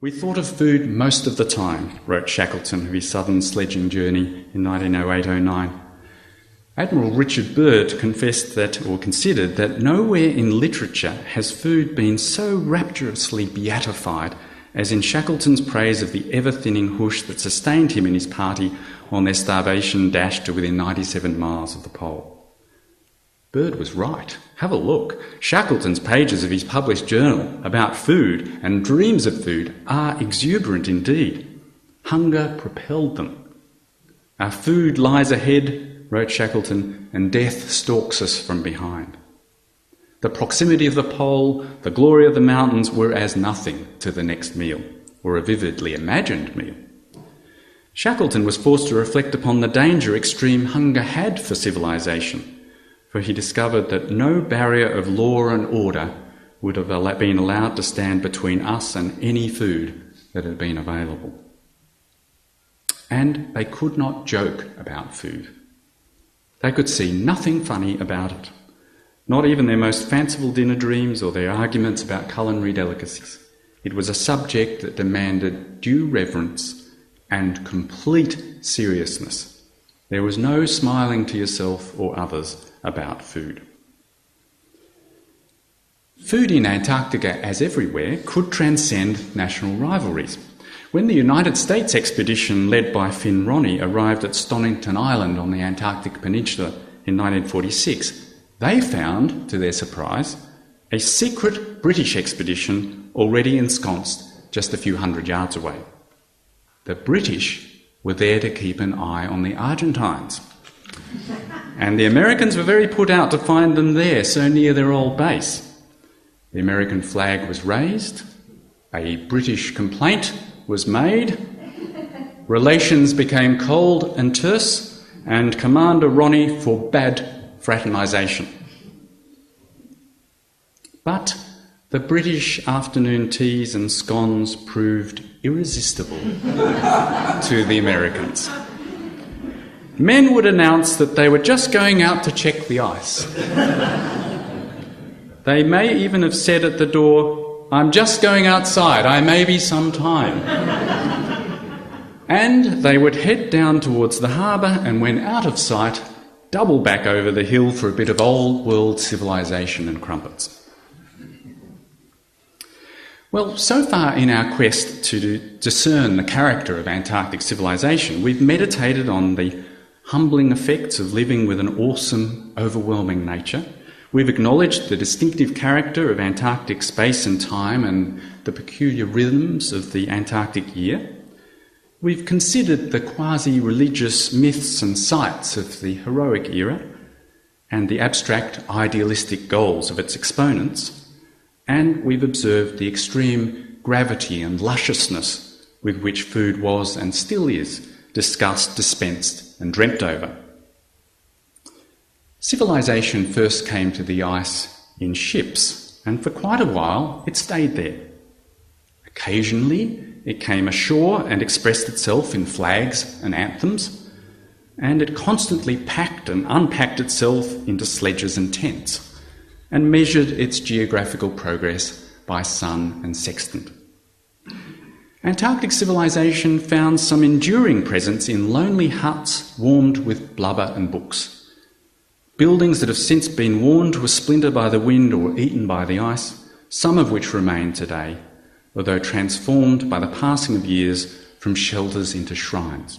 "We thought of food most of the time," wrote Shackleton of his southern sledging journey in 1908-09. Admiral Richard Byrd considered that nowhere in literature has food been so rapturously beatified as in Shackleton's praise of the ever-thinning hoosh that sustained him and his party on their starvation dash to within 97 miles of the pole. Byrd was right. Have a look. Shackleton's pages of his published journal about food and dreams of food are exuberant indeed. Hunger propelled them. "Our food lies ahead," wrote Shackleton, "and death stalks us from behind." The proximity of the pole, the glory of the mountains were as nothing to the next meal, or a vividly imagined meal. Shackleton was forced to reflect upon the danger extreme hunger had for civilisation, for he discovered that no barrier of law and order would have been allowed to stand between us and any food that had been available. And they could not joke about food. They could see nothing funny about it, not even their most fanciful dinner dreams or their arguments about culinary delicacies. It was a subject that demanded due reverence and complete seriousness. There was no smiling to yourself or others about food. Food in Antarctica, as everywhere, could transcend national rivalries. When the United States expedition led by Finn Roney arrived at Stonington Island on the Antarctic Peninsula in 1946, they found, to their surprise, a secret British expedition already ensconced just a few hundred yards away. The British were there to keep an eye on the Argentines. And the Americans were very put out to find them there, so near their old base. The American flag was raised, a British complaint was made, relations became cold and terse, and Commander Roney forbade fraternisation. But the British afternoon teas and scones proved irresistible to the Americans. Men would announce that they were just going out to check the ice. They may even have said at the door, "I'm just going outside, I may be some time." And they would head down towards the harbour, and when out of sight, double back over the hill for a bit of old world civilisation and crumpets. Well, so far in our quest to discern the character of Antarctic civilisation, we've meditated on the humbling effects of living with an awesome, overwhelming nature. We've acknowledged the distinctive character of Antarctic space and time and the peculiar rhythms of the Antarctic year. We've considered the quasi-religious myths and sites of the heroic era and the abstract idealistic goals of its exponents. And we've observed the extreme gravity and lusciousness with which food was and still is discussed, dispensed and dreamt over. Civilization first came to the ice in ships, and for quite a while it stayed there. Occasionally it came ashore and expressed itself in flags and anthems, and it constantly packed and unpacked itself into sledges and tents, and measured its geographical progress by sun and sextant. Antarctic civilization found some enduring presence in lonely huts warmed with blubber and books. Buildings that have since been worn to a splinter by the wind or eaten by the ice, some of which remain today, although transformed by the passing of years from shelters into shrines.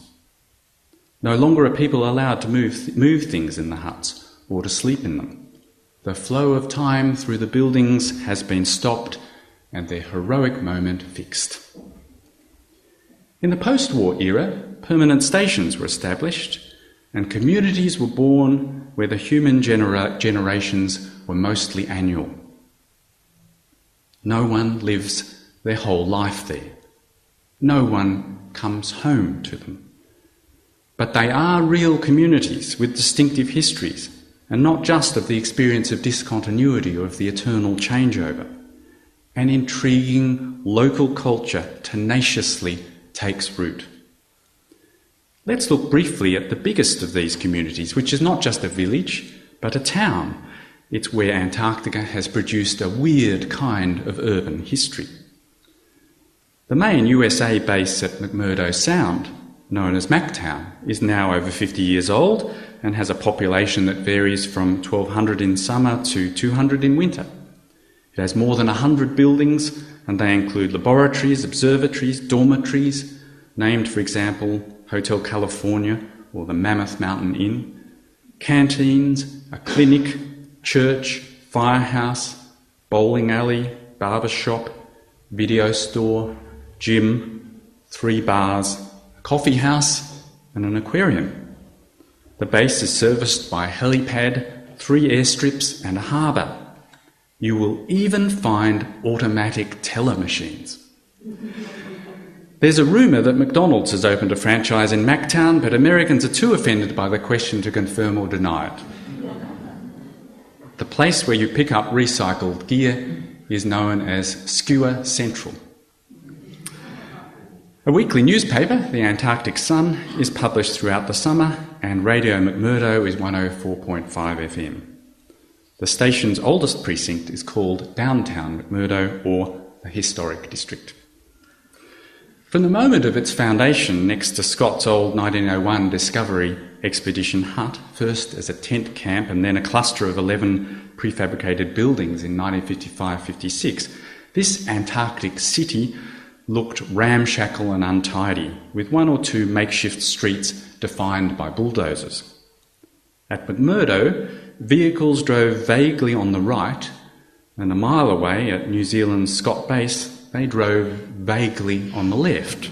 No longer are people allowed to move things in the huts or to sleep in them. The flow of time through the buildings has been stopped and their heroic moment fixed. In the post-war era, permanent stations were established and communities were born where the human generations were mostly annual. No one lives their whole life there. No one comes home to them. But they are real communities with distinctive histories, and not just of the experience of discontinuity or of the eternal changeover. An intriguing local culture tenaciously takes root. Let's look briefly at the biggest of these communities, which is not just a village, but a town. It's where Antarctica has produced a weird kind of urban history. The main USA base at McMurdo Sound, known as MacTown, is now over 50 years old and has a population that varies from 1,200 in summer to 200 in winter. It has more than 100 buildings, and they include laboratories, observatories, dormitories, named, for example, Hotel California or the Mammoth Mountain Inn, canteens, a clinic, church, firehouse, bowling alley, barber shop, video store, gym, 3 bars, a coffee house and an aquarium. The base is serviced by a helipad, 3 airstrips and a harbour. You will even find automatic teller machines. There's a rumour that McDonald's has opened a franchise in MacTown, but Americans are too offended by the question to confirm or deny it. The place where you pick up recycled gear is known as Skewer Central. A weekly newspaper, the Antarctic Sun, is published throughout the summer, and Radio McMurdo is 104.5 FM. The station's oldest precinct is called Downtown McMurdo, or the Historic District. From the moment of its foundation next to Scott's old 1901 Discovery Expedition hut, first as a tent camp and then a cluster of 11 prefabricated buildings in 1955-56, this Antarctic city looked ramshackle and untidy, with 1 or 2 makeshift streets defined by bulldozers. At McMurdo, vehicles drove vaguely on the right, and a mile away at New Zealand's Scott Base, they drove vaguely on the left.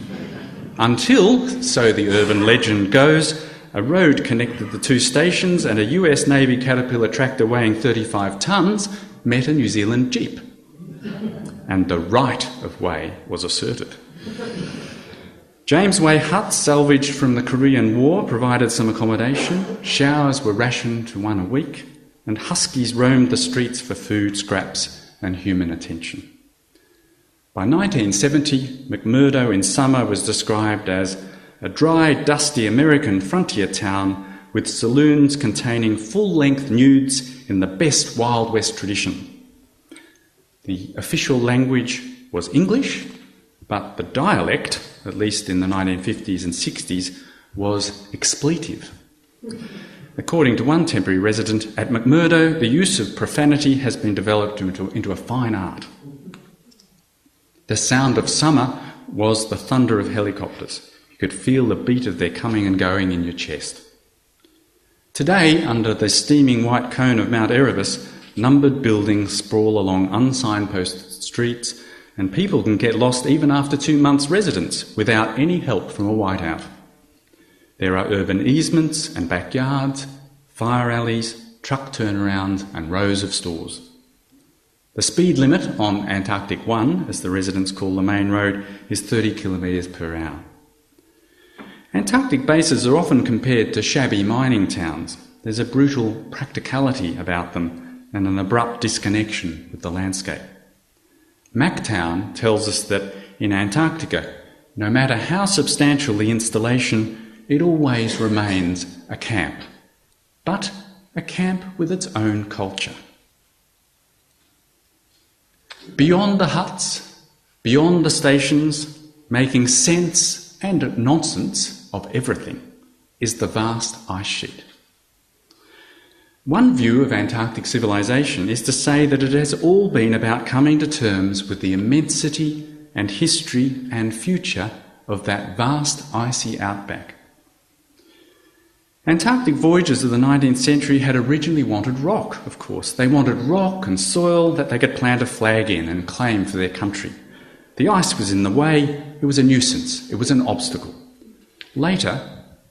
Until, so the urban legend goes, a road connected the 2 stations and a US Navy Caterpillar tractor weighing 35 tonnes met a New Zealand Jeep. And the right of way was asserted. James Way huts salvaged from the Korean War provided some accommodation, showers were rationed to 1 a week, and huskies roamed the streets for food scraps and human attention. By 1970, McMurdo in summer was described as a dry, dusty American frontier town with saloons containing full-length nudes in the best Wild West tradition. The official language was English, but the dialect, at least in the 1950s and 60s, was expletive. According to one temporary resident, at McMurdo, the use of profanity has been developed into a fine art. The sound of summer was the thunder of helicopters. You could feel the beat of their coming and going in your chest. Today, under the steaming white cone of Mount Erebus, numbered buildings sprawl along unsignposted streets, and people can get lost even after 2 months' residence without any help from a whiteout. There are urban easements and backyards, fire alleys, truck turnarounds and rows of stores. The speed limit on Antarctic 1, as the residents call the main road, is 30 kilometres per hour. Antarctic bases are often compared to shabby mining towns. There's a brutal practicality about them and an abrupt disconnection with the landscape. MacTown tells us that in Antarctica, no matter how substantial the installation, it always remains a camp, but a camp with its own culture. Beyond the huts, beyond the stations, making sense and nonsense of everything, is the vast ice sheet. One view of Antarctic civilisation is to say that it has all been about coming to terms with the immensity and history and future of that vast icy outback. Antarctic voyagers of the 19th century had originally wanted rock, of course. They wanted rock and soil that they could plant a flag in and claim for their country. The ice was in the way, it was a nuisance, it was an obstacle. Later,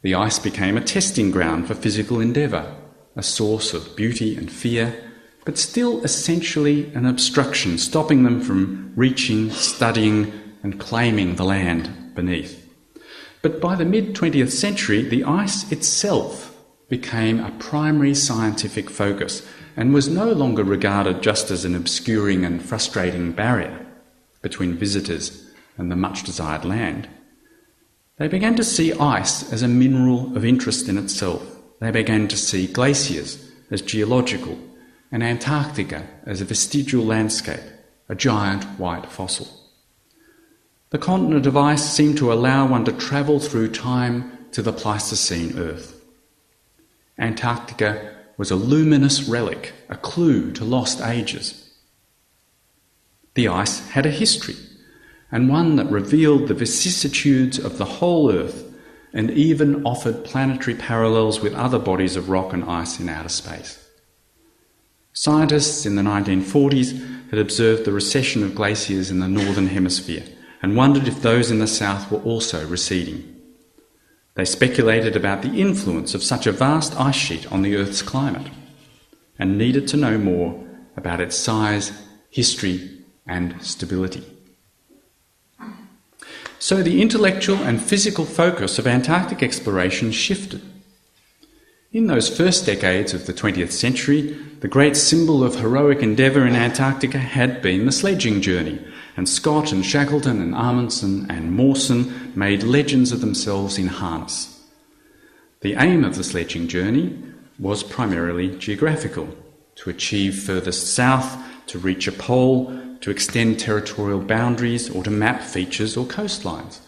the ice became a testing ground for physical endeavour, a source of beauty and fear, but still essentially an obstruction, stopping them from reaching, studying and claiming the land beneath. But by the mid-20th century, the ice itself became a primary scientific focus and was no longer regarded just as an obscuring and frustrating barrier between visitors and the much-desired land. They began to see ice as a mineral of interest in itself. They began to see glaciers as geological and Antarctica as a vestigial landscape, a giant white fossil. The continent of ice seemed to allow one to travel through time to the Pleistocene Earth. Antarctica was a luminous relic, a clue to lost ages. The ice had a history, and one that revealed the vicissitudes of the whole Earth and even offered planetary parallels with other bodies of rock and ice in outer space. Scientists in the 1940s had observed the recession of glaciers in the northern hemisphere and wondered if those in the south were also receding. They speculated about the influence of such a vast ice sheet on the Earth's climate and needed to know more about its size, history, and stability. So the intellectual and physical focus of Antarctic exploration shifted. In those first decades of the 20th century, the great symbol of heroic endeavour in Antarctica had been the sledging journey, and Scott and Shackleton and Amundsen and Mawson made legends of themselves in harness. The aim of the sledging journey was primarily geographical: to achieve furthest south, to reach a pole, to extend territorial boundaries, or to map features or coastlines.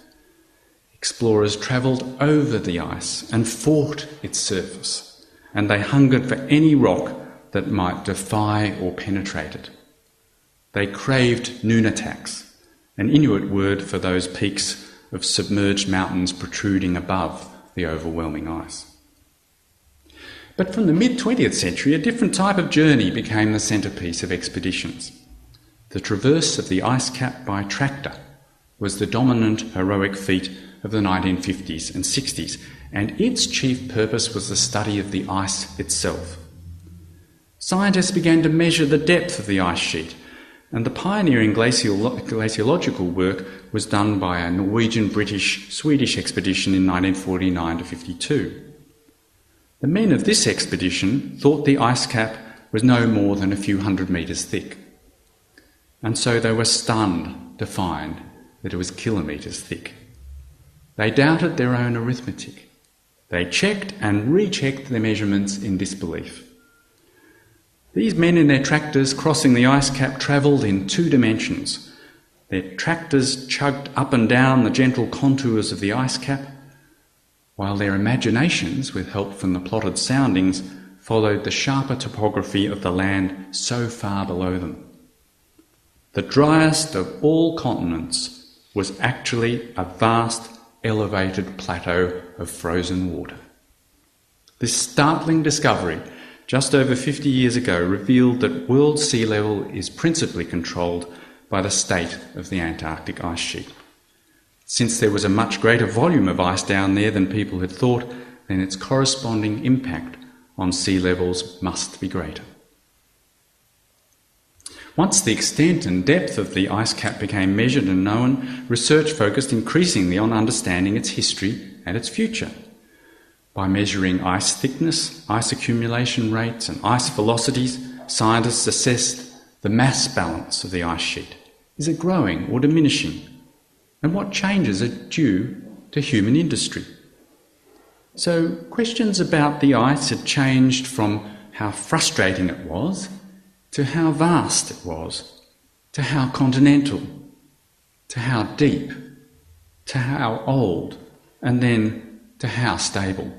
Explorers travelled over the ice and fought its surface, and they hungered for any rock that might defy or penetrate it. They craved nunataks, an Inuit word for those peaks of submerged mountains protruding above the overwhelming ice. But from the mid-20th century, a different type of journey became the centrepiece of expeditions. The traverse of the ice cap by tractor was the dominant heroic feat of the 1950s and 60s, and its chief purpose was the study of the ice itself. Scientists began to measure the depth of the ice sheet, and the pioneering glaciological work was done by a Norwegian, British, Swedish expedition in 1949 to 52. The men of this expedition thought the ice cap was no more than a few hundred metres thick, and so they were stunned to find that it was kilometres thick. They doubted their own arithmetic. They checked and rechecked their measurements in disbelief. These men in their tractors crossing the ice cap travelled in 2 dimensions. Their tractors chugged up and down the gentle contours of the ice cap, while their imaginations, with help from the plotted soundings, followed the sharper topography of the land so far below them. The driest of all continents was actually a vast elevated plateau of frozen water. This startling discovery, just over 50 years ago, revealed that world sea level is principally controlled by the state of the Antarctic ice sheet. Since there was a much greater volume of ice down there than people had thought, then its corresponding impact on sea levels must be greater. Once the extent and depth of the ice cap became measured and known, research focused increasingly on understanding its history and its future. By measuring ice thickness, ice accumulation rates and ice velocities, scientists assessed the mass balance of the ice sheet. Is it growing or diminishing? And what changes are due to human industry? So questions about the ice had changed from how frustrating it was to how vast it was, to how continental, to how deep, to how old, and then to how stable.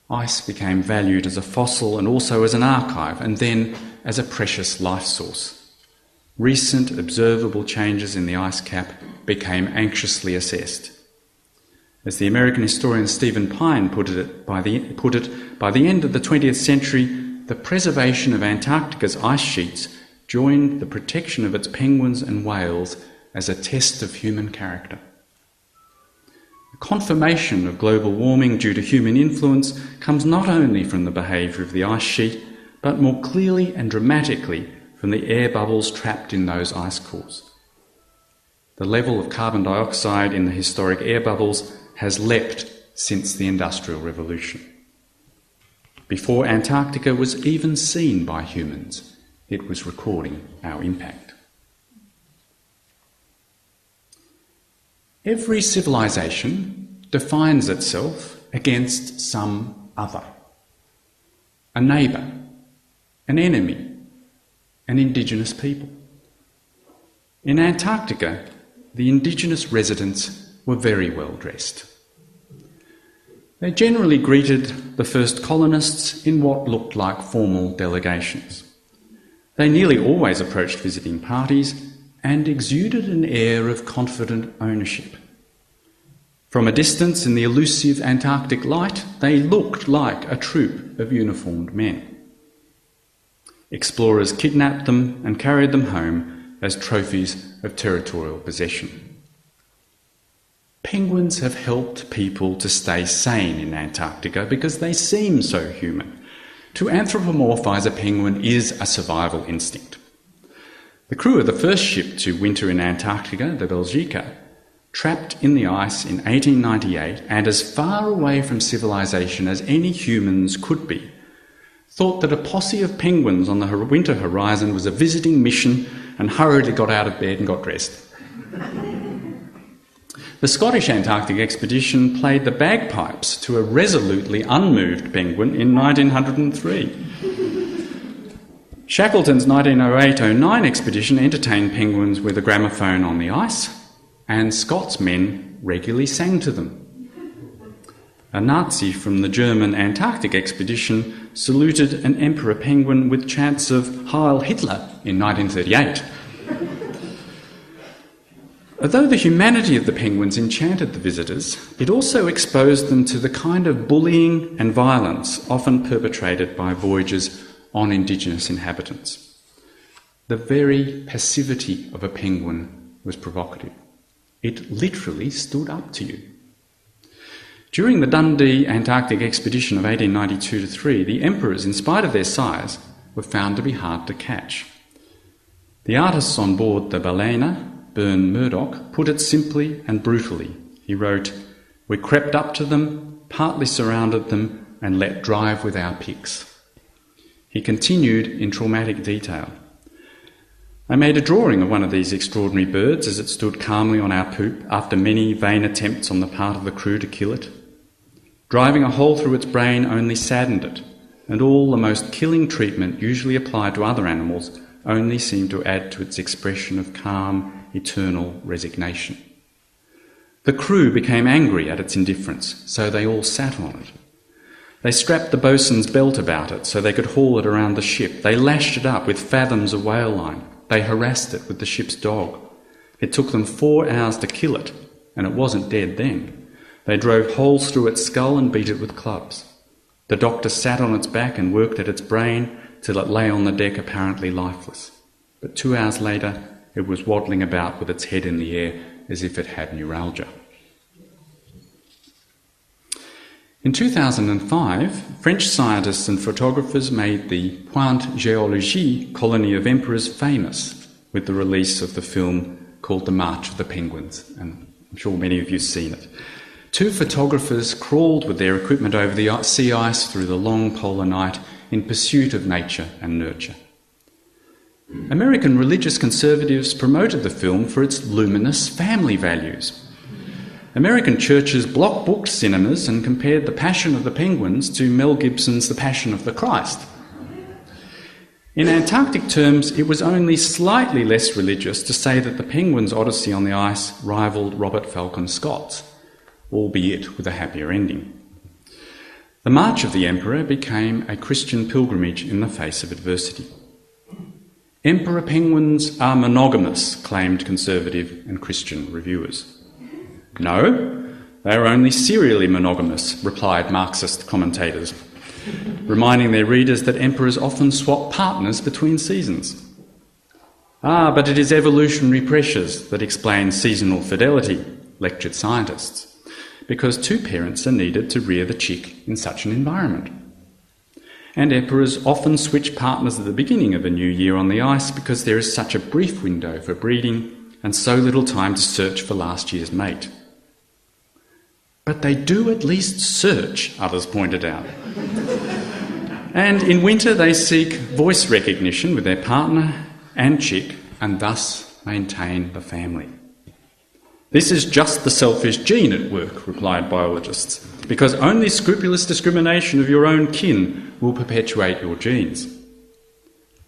Ice became valued as a fossil and also as an archive, and then as a precious life source. Recent observable changes in the ice cap became anxiously assessed. As the American historian Stephen Pine put it, by the end of the 20th century, the preservation of Antarctica's ice sheets joined the protection of its penguins and whales as a test of human character. The confirmation of global warming due to human influence comes not only from the behaviour of the ice sheet, but more clearly and dramatically from the air bubbles trapped in those ice cores. The level of carbon dioxide in the historic air bubbles has leapt since the Industrial Revolution. Before Antarctica was even seen by humans, it was recording our impact. Every civilization defines itself against some other. A neighbour, an enemy, an indigenous people. In Antarctica, the indigenous residents were very well dressed. They generally greeted the first colonists in what looked like formal delegations. They nearly always approached visiting parties and exuded an air of confident ownership. From a distance in the elusive Antarctic light, they looked like a troop of uniformed men. Explorers kidnapped them and carried them home as trophies of territorial possession. Penguins have helped people to stay sane in Antarctica because they seem so human. To anthropomorphise a penguin is a survival instinct. The crew of the first ship to winter in Antarctica, the Belgica, trapped in the ice in 1898 and as far away from civilisation as any humans could be, thought that a posse of penguins on the winter horizon was a visiting mission and hurriedly got out of bed and got dressed. The Scottish Antarctic Expedition played the bagpipes to a resolutely unmoved penguin in 1903. Shackleton's 1908-09 expedition entertained penguins with a gramophone on the ice, and Scots men regularly sang to them. A Nazi from the German Antarctic Expedition saluted an emperor penguin with chants of Heil Hitler in 1938. Although the humanity of the penguins enchanted the visitors, it also exposed them to the kind of bullying and violence often perpetrated by voyagers on Indigenous inhabitants. The very passivity of a penguin was provocative. It literally stood up to you. During the Dundee Antarctic Expedition of 1892-3, the emperors, in spite of their size, were found to be hard to catch. The artists on board the Baleina, Byrne Murdoch, put it simply and brutally. He wrote, "We crept up to them, partly surrounded them, and let drive with our picks." He continued in traumatic detail. "I made a drawing of one of these extraordinary birds as it stood calmly on our poop after many vain attempts on the part of the crew to kill it. Driving a hole through its brain only saddened it, and all the most killing treatment usually applied to other animals only seemed to add to its expression of calm, eternal resignation. The crew became angry at its indifference, so they all sat on it. They strapped the bosun's belt about it so they could haul it around the ship. They lashed it up with fathoms of whale line. They harassed it with the ship's dog. It took them 4 hours to kill it, and it wasn't dead then. They drove holes through its skull and beat it with clubs. The doctor sat on its back and worked at its brain till it lay on the deck apparently lifeless. But 2 hours later, it was waddling about with its head in the air as if it had neuralgia. In 2005, French scientists and photographers made the Pointe Géologie colony of emperors famous with the release of the film called The March of the Penguins, and I'm sure many of you have seen it. 2 photographers crawled with their equipment over the sea ice through the long polar night in pursuit of nature and nurture. American religious conservatives promoted the film for its luminous family values. American churches block-booked cinemas and compared The Passion of the Penguins to Mel Gibson's The Passion of the Christ. In Antarctic terms, it was only slightly less religious to say that the Penguins' odyssey on the ice rivalled Robert Falcon Scott's, albeit with a happier ending. The March of the Emperor became a Christian pilgrimage in the face of adversity. Emperor penguins are monogamous, claimed conservative and Christian reviewers. No, they are only serially monogamous, replied Marxist commentators, reminding their readers that emperors often swap partners between seasons. Ah, but it is evolutionary pressures that explain seasonal fidelity, lectured scientists, because 2 parents are needed to rear the chick in such an environment. And emperors often switch partners at the beginning of a new year on the ice because there is such a brief window for breeding and so little time to search for last year's mate. But they do at least search, others pointed out. And in winter they seek voice recognition with their partner and chick and thus maintain the family. This is just the selfish gene at work, replied biologists, because only scrupulous discrimination of your own kin will perpetuate your genes.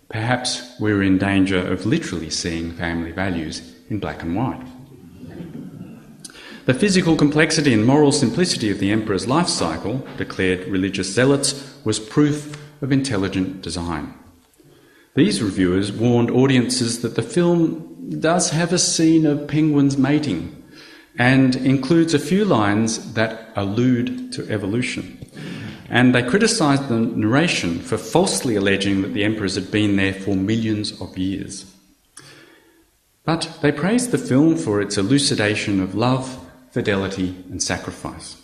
Perhaps we're in danger of literally seeing family values in black and white. The physical complexity and moral simplicity of the emperor's life cycle, declared religious zealots, was proof of intelligent design. These reviewers warned audiences that the film does have a scene of penguins mating and includes a few lines that allude to evolution. And they criticised the narration for falsely alleging that the emperors had been there for millions of years. But they praised the film for its elucidation of love, fidelity and sacrifice.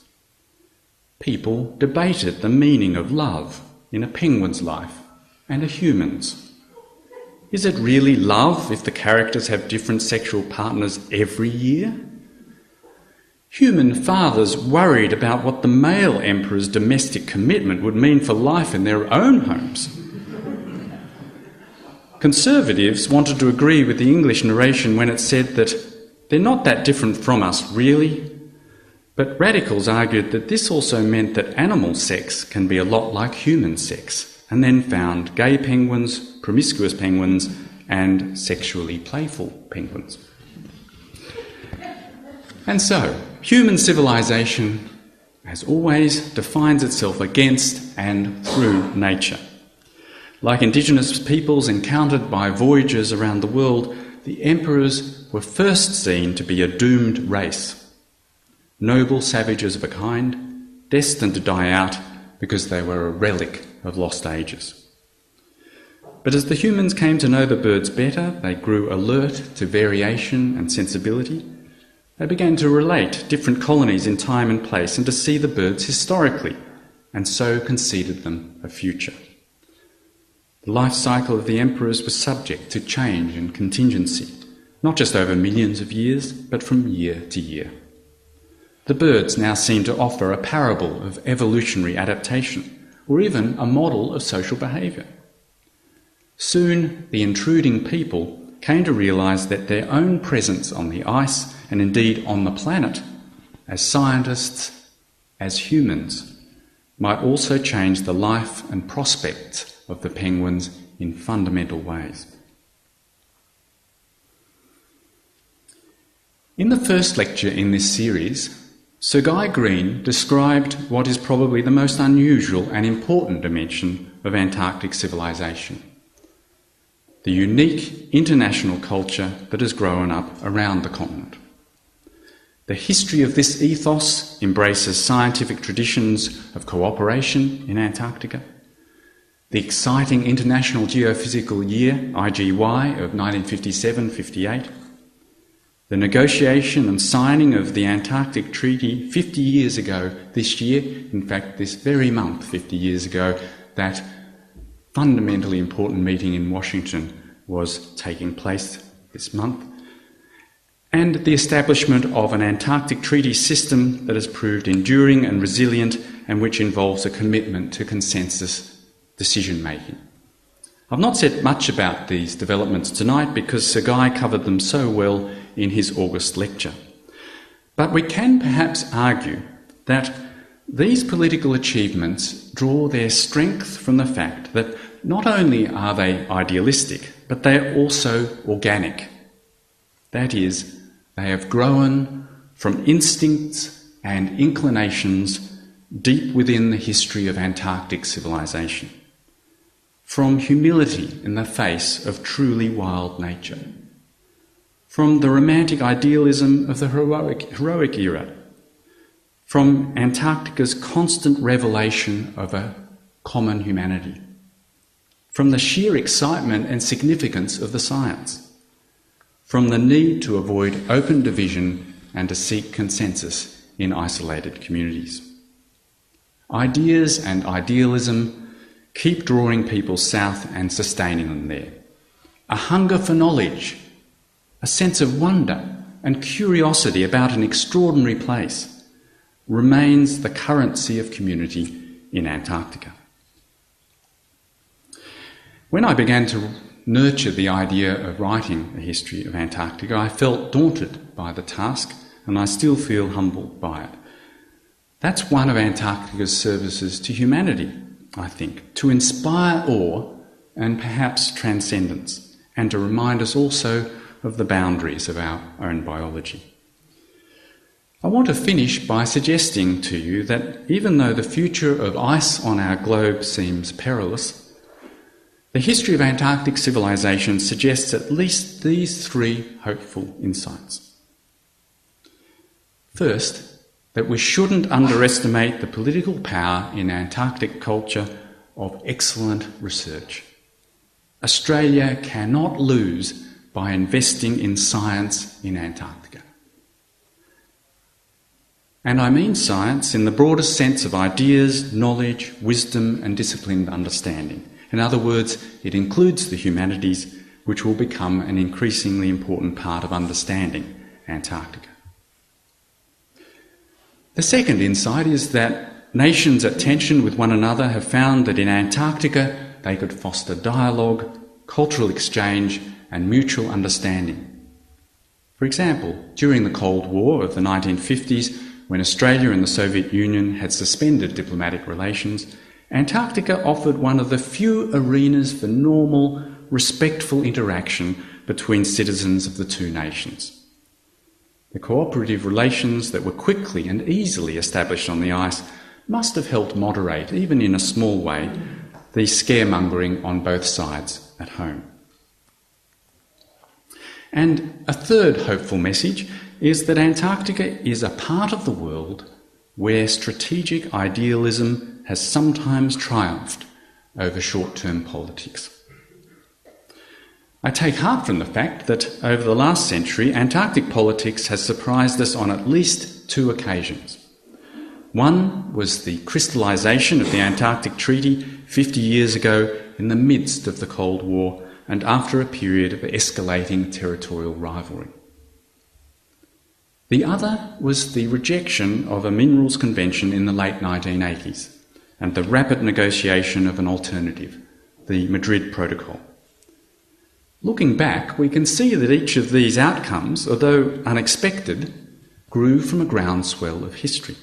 People debated the meaning of love in a penguin's life and a human's. Is it really love if the characters have different sexual partners every year? Human fathers worried about what the male emperor's domestic commitment would mean for life in their own homes. Conservatives wanted to agree with the English narration when it said that they're not that different from us, really. But radicals argued that this also meant that animal sex can be a lot like human sex, and then found gay penguins, promiscuous penguins, and sexually playful penguins. And so, human civilisation, as always, defines itself against and through nature. Like indigenous peoples encountered by voyagers around the world, the emperors were first seen to be a doomed race. Noble savages of a kind, destined to die out because they were a relic of lost ages. But as the humans came to know the birds better, they grew alert to variation and sensibility. They began to relate different colonies in time and place and to see the birds historically, and so conceded them a future. The life cycle of the emperors was subject to change and contingency, not just over millions of years, but from year to year. The birds now seem to offer a parable of evolutionary adaptation, or even a model of social behaviour. Soon, the intruding people came to realise that their own presence on the ice, and indeed on the planet, as scientists, as humans, might also change the life and prospects of the penguins in fundamental ways. In the first lecture in this series, Sir Guy Green described what is probably the most unusual and important dimension of Antarctic civilisation: the unique international culture that has grown up around the continent. The history of this ethos embraces scientific traditions of cooperation in Antarctica, the exciting International Geophysical Year, IGY, of 1957-58, the negotiation and signing of the Antarctic Treaty 50 years ago this year, in fact this very month 50 years ago, that fundamentally important meeting in Washington was taking place this month, and the establishment of an Antarctic treaty system that has proved enduring and resilient and which involves a commitment to consensus decision-making. I've not said much about these developments tonight because Sir Guy covered them so well in his August lecture. But we can perhaps argue that these political achievements draw their strength from the fact that not only are they idealistic, but they are also organic. That is, they have grown from instincts and inclinations deep within the history of Antarctic civilization, from humility in the face of truly wild nature, from the romantic idealism of the heroic era, from Antarctica's constant revelation of a common humanity, from the sheer excitement and significance of the science, from the need to avoid open division and to seek consensus in isolated communities. Ideas and idealism keep drawing people south and sustaining them there. A hunger for knowledge, a sense of wonder and curiosity about an extraordinary place remains the currency of community in Antarctica. When I began to nurture the idea of writing a history of Antarctica, I felt daunted by the task, and I still feel humbled by it. That's one of Antarctica's services to humanity, I think, to inspire awe and perhaps transcendence, and to remind us also of the boundaries of our own biology. I want to finish by suggesting to you that even though the future of ice on our globe seems perilous, the history of Antarctic civilisation suggests at least these three hopeful insights. First, that we shouldn't underestimate the political power in Antarctic culture of excellent research. Australia cannot lose by investing in science in Antarctica. And I mean science in the broadest sense of ideas, knowledge, wisdom and disciplined understanding. In other words, it includes the humanities, which will become an increasingly important part of understanding Antarctica. The second insight is that nations at tension with one another have found that in Antarctica they could foster dialogue, cultural exchange and mutual understanding. For example, during the Cold War of the 1950s, when Australia and the Soviet Union had suspended diplomatic relations, Antarctica offered one of the few arenas for normal, respectful interaction between citizens of the two nations. The cooperative relations that were quickly and easily established on the ice must have helped moderate, even in a small way, the scaremongering on both sides at home. And a third hopeful message is that Antarctica is a part of the world where strategic idealism has sometimes triumphed over short-term politics. I take heart from the fact that over the last century, Antarctic politics has surprised us on at least two occasions. One was the crystallisation of the Antarctic Treaty 50 years ago in the midst of the Cold War and after a period of escalating territorial rivalry. The other was the rejection of a minerals convention in the late 1980s and the rapid negotiation of an alternative, the Madrid Protocol. Looking back, we can see that each of these outcomes, although unexpected, grew from a groundswell of history.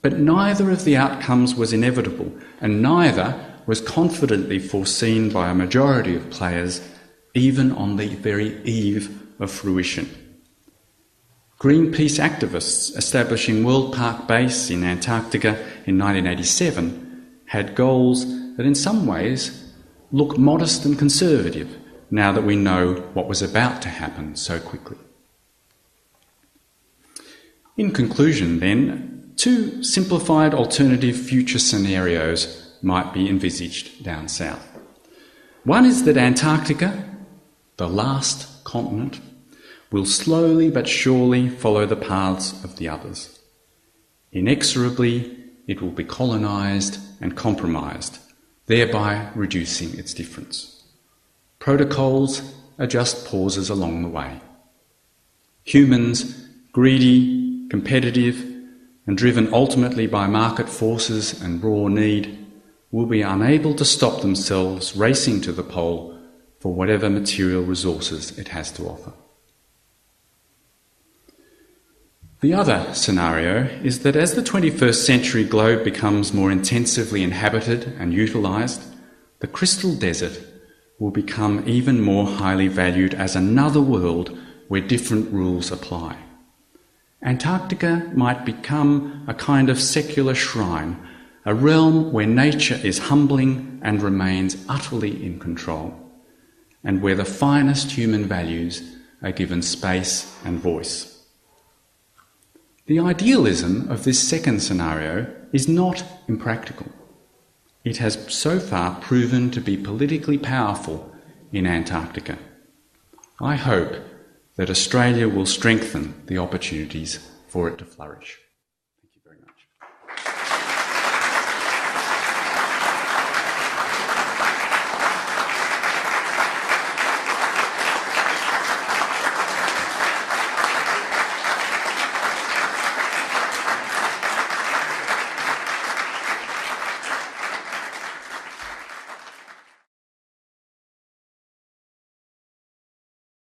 But neither of the outcomes was inevitable, and neither was confidently foreseen by a majority of players, even on the very eve of fruition. Greenpeace activists establishing World Park Base in Antarctica in 1987 had goals that in some ways look modest and conservative now that we know what was about to happen so quickly. In conclusion, then, two simplified alternative future scenarios might be envisaged down south. One is that Antarctica, the last continent, will slowly but surely follow the paths of the others. Inexorably, it will be colonised and compromised, thereby reducing its difference. Protocols are just pauses along the way. Humans, greedy, competitive, and driven ultimately by market forces and raw need, will be unable to stop themselves racing to the pole for whatever material resources it has to offer. The other scenario is that as the 21st century globe becomes more intensively inhabited and utilised, the crystal desert will become even more highly valued as another world where different rules apply. Antarctica might become a kind of secular shrine, a realm where nature is humbling and remains utterly in control, and where the finest human values are given space and voice. The idealism of this second scenario is not impractical. It has so far proven to be politically powerful in Antarctica. I hope that Australia will strengthen the opportunities for it to flourish.